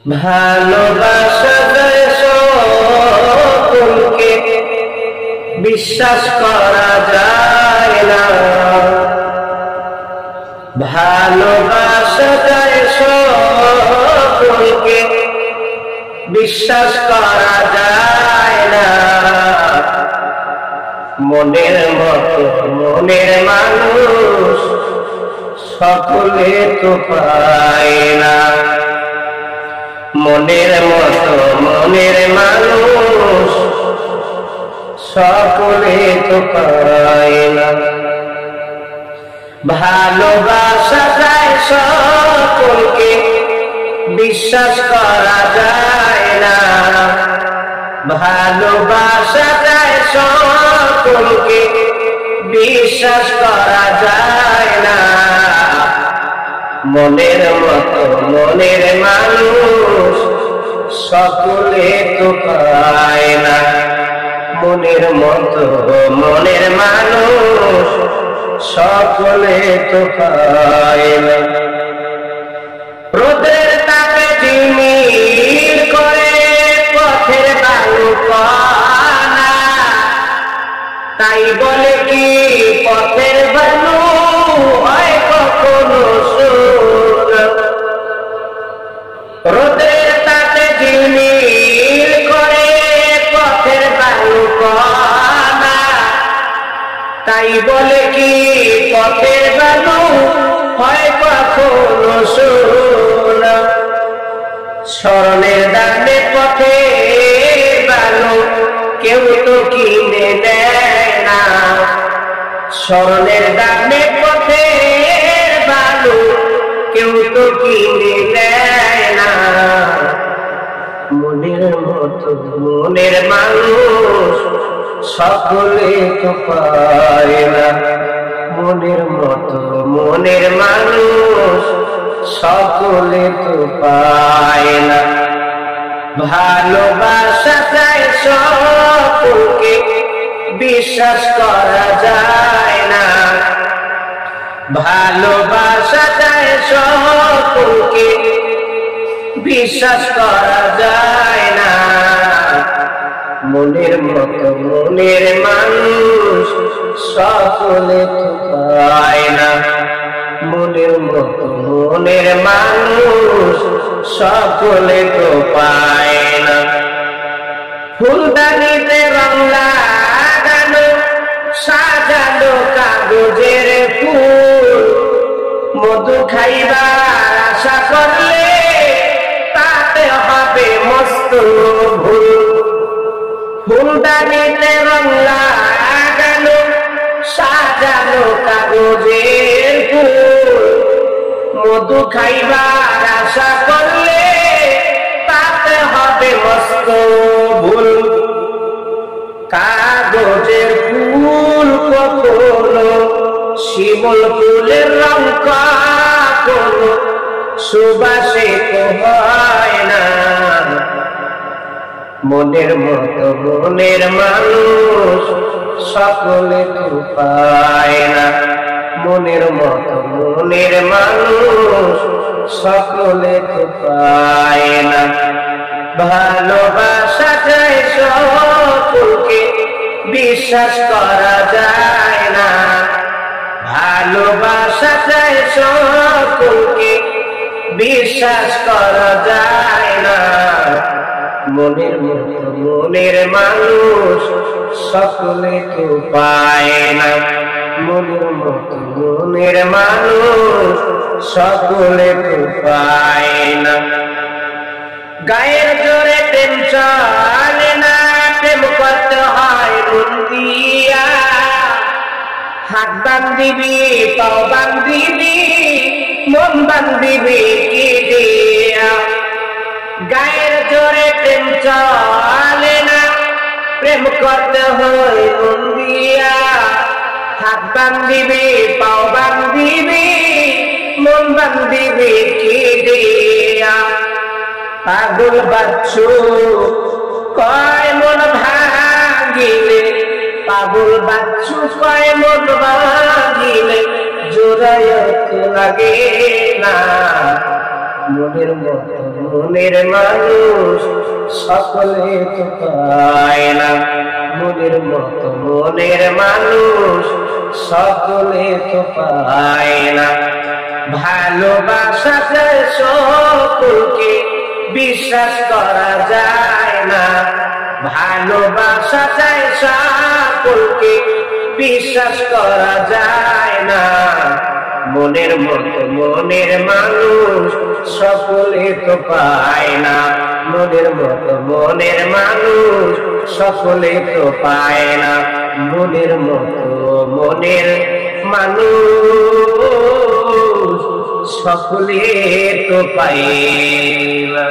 ভালোবাসা যায় সকলকে, বিশ্বাস করা যায় না। ভালোবাসা যায় সকলকে, বিশ্বাস করা যায় না। মনের মতো মনের মানুষ সকলে তো পায় না। মনের মতো মনের মানুষ সকলে তো পায় না। ভালোবাসা যায় সকলকে, বিশ্বাস করা যায় না। ভালোবাসা যায় সকলকে, বিশ্বাস করা যায় না। মনের মতো মনের মানুষ সকলে তো পায় না। মনের মতো মনের মানুষ সকলে তো পায় না। রোদের তাপে ঝিমির করে পথের বালু কণা, তাই বলে কি পথের বালু হয় কখনো সোনা। রোদের তাপে ঝিমির করে পথের বালু কণা, তাই বলে কি পথের বালু হয় কখনো সোনা। স্মরণের দামে পথের বালু কেউ তো কিনে দেয় না। স্মরণের দামে পথের বালু কেউ তো কিনে দেয় না। মনের মতো মনের মানুষ সকলে তো পায় না। মনের মতো মনের মানুষ সকলে তো পায় না। ভালোবাসা যায় সকলকে, বিশ্বাস করা যায় না। ভালোবাসা যায় সকলকে, বিশ্বাস করা যায় না। মনের মতো মনের মানুষ সকলে তো পায় না। মনের মতো মনের মানুষ সকলে তো পায় না। ফুলদানিতে রং লাগানো সাজানো কাগজের ফুল, মধু খাইবার আশা করলে তাতে হবে মস্ত ভুল। ফুলদানিতে রং লাগানো সাজানো কাগজের ফুল, মধু খাইবার আশা করলে তাতে হবে মস্ত ভুল। কাগজের ফুল কখনো শিমুল ফুলের রং কখনো সুবাসে তো হয় না। মনের মতো মনের মানুষ সকলে তো পায় না। মনের মতো মনের মানুষ সকলে তো পায় না। ভালোবাসা যায় সকলকে, বিশ্বাস করা যায় না। ভালোবাসা যায় সকলকে, বিশ্বাস করা যায় না। মনের মতো মনের মানুষ সকলে তো পায় না। মনের মতো মনের মানুষ সকলে তো পায় না। গায়ের জোরে প্রেম চলে না, প্রেম করতে হয় মন দিয়া। হাত বান্ধিবি পাও বান্ধিবি, মন বান্ধিবি কি দিয়া। গায়ের জোরে প্রেম চলে না, প্রেম করতে হয় মন দিয়া। হাত বান্ধিবি পাও বান্ধিবি, মন বান্ধিবি কি দিয়া। পাগল বাচ্চু কয় মন ভাঙিলে, পাগল বাচ্চু কয় মন ভাঙিলে জোড়ায় লাগে না। মনের মতো মনের মানুষ সকলে তো পায় না। মনের মতো মনের মানুষ সকলে তো পায় না। ভালোবাসা যায় সকলকে, বিশ্বাস করা যায় না। ভালোবাসা যায় সকলকে, বিশ্বাস করা যায় না। মনের মতো মনের মানুষ সকলে তো পায় না। মনের মতো মনের মানুষ সকলে তো পায় না। মনের মতো মনের মানুষ সকলে তো পায় না।